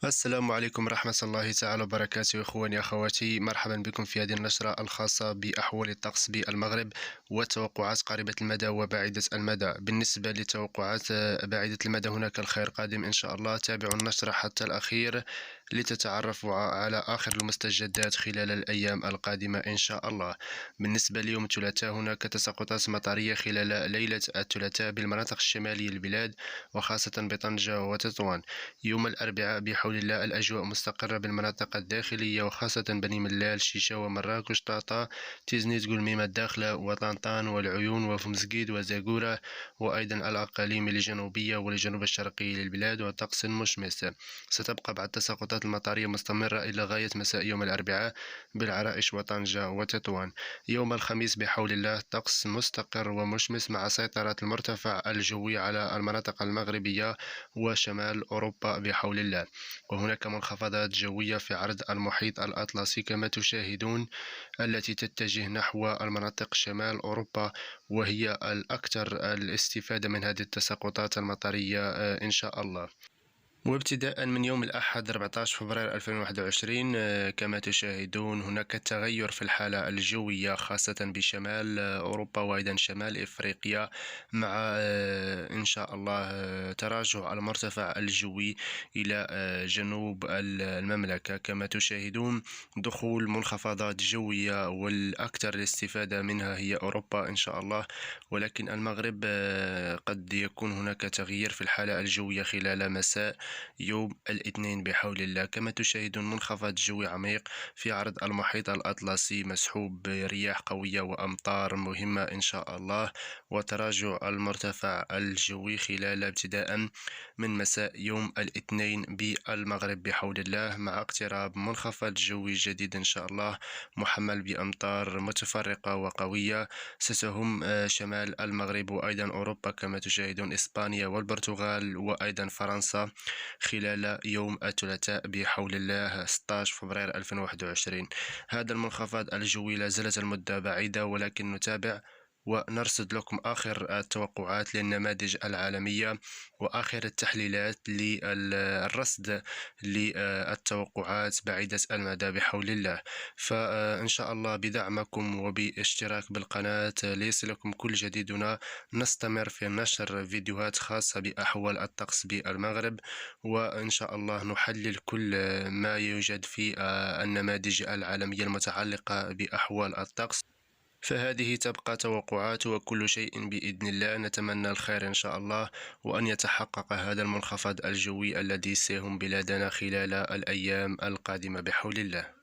السلام عليكم ورحمة الله تعالى وبركاته، إخواني أخواتي، مرحبا بكم في هذه النشرة الخاصة بأحوال الطقس بالمغرب والتوقعات قريبة المدى وبعيدة المدى. بالنسبة للتوقعات بعيدة المدى هناك الخير قادم إن شاء الله. تابعوا النشرة حتى الأخير لتتعرفوا على آخر المستجدات خلال الأيام القادمة إن شاء الله. بالنسبة ليوم الثلاثاء هناك تساقطات مطرية خلال ليلة الثلاثاء بالمناطق الشمالية للبلاد وخاصة بطنجة وتطوان. يوم الأربعاء بحول الله الأجواء مستقرة بالمناطق الداخلية وخاصة بني ملال، شيشة ومراكش، طاطا، تيزنيت، قلميمة الداخلة وطنطان والعيون وفمزقيد وزاقورة، وأيضا الأقاليم الجنوبية والجنوب الشرقي للبلاد، وطقس مشمس. ستبقى بعض التساقطات المطرية مستمرة إلى غاية مساء يوم الأربعاء بالعرائش وطنجة وتطوان. يوم الخميس بحول الله طقس مستقر ومشمس مع سيطرة المرتفع الجوي على المناطق المغربية وشمال أوروبا بحول الله. وهناك منخفضات جوية في عرض المحيط الأطلسي كما تشاهدون، التي تتجه نحو المناطق شمال أوروبا، وهي الأكثر الاستفادة من هذه التساقطات المطرية إن شاء الله. وابتداء من يوم الأحد 14 فبراير 2021 كما تشاهدون هناك تغير في الحالة الجوية خاصة بشمال أوروبا وأيضا شمال إفريقيا، مع إن شاء الله تراجع المرتفع الجوي إلى جنوب المملكة. كما تشاهدون دخول منخفضات جوية، والأكثر الاستفادة منها هي أوروبا إن شاء الله، ولكن المغرب قد يكون هناك تغيير في الحالة الجوية خلال مساء يوم الاثنين بحول الله. كما تشاهدون منخفض جوي عميق في عرض المحيط الأطلسي مسحوب برياح قوية وأمطار مهمة إن شاء الله، وتراجع المرتفع الجوي خلال ابتداء من مساء يوم الاثنين بالمغرب بحول الله، مع اقتراب منخفض جوي جديد إن شاء الله محمل بأمطار متفرقة وقوية ستهم شمال المغرب وأيضا أوروبا، كما تشاهدون إسبانيا والبرتغال وأيضا فرنسا خلال يوم الثلاثاء بحول الله 16 فبراير 2021. هذا المنخفض الجوي لا زالت المدة بعيدة، ولكن نتابع ونرصد لكم آخر التوقعات للنماذج العالمية وآخر التحليلات للرصد للتوقعات بعيدة المدى بحول الله. فإن شاء الله بدعمكم وباشتراك بالقناة ليصلكم كل جديدنا، نستمر في نشر فيديوهات خاصة بأحوال الطقس بالمغرب، وإن شاء الله نحلل كل ما يوجد في النماذج العالمية المتعلقة بأحوال الطقس. فهذه تبقى توقعات وكل شيء بإذن الله. نتمنى الخير إن شاء الله، وأن يتحقق هذا المنخفض الجوي الذي سيهم بلادنا خلال الأيام القادمة بحول الله.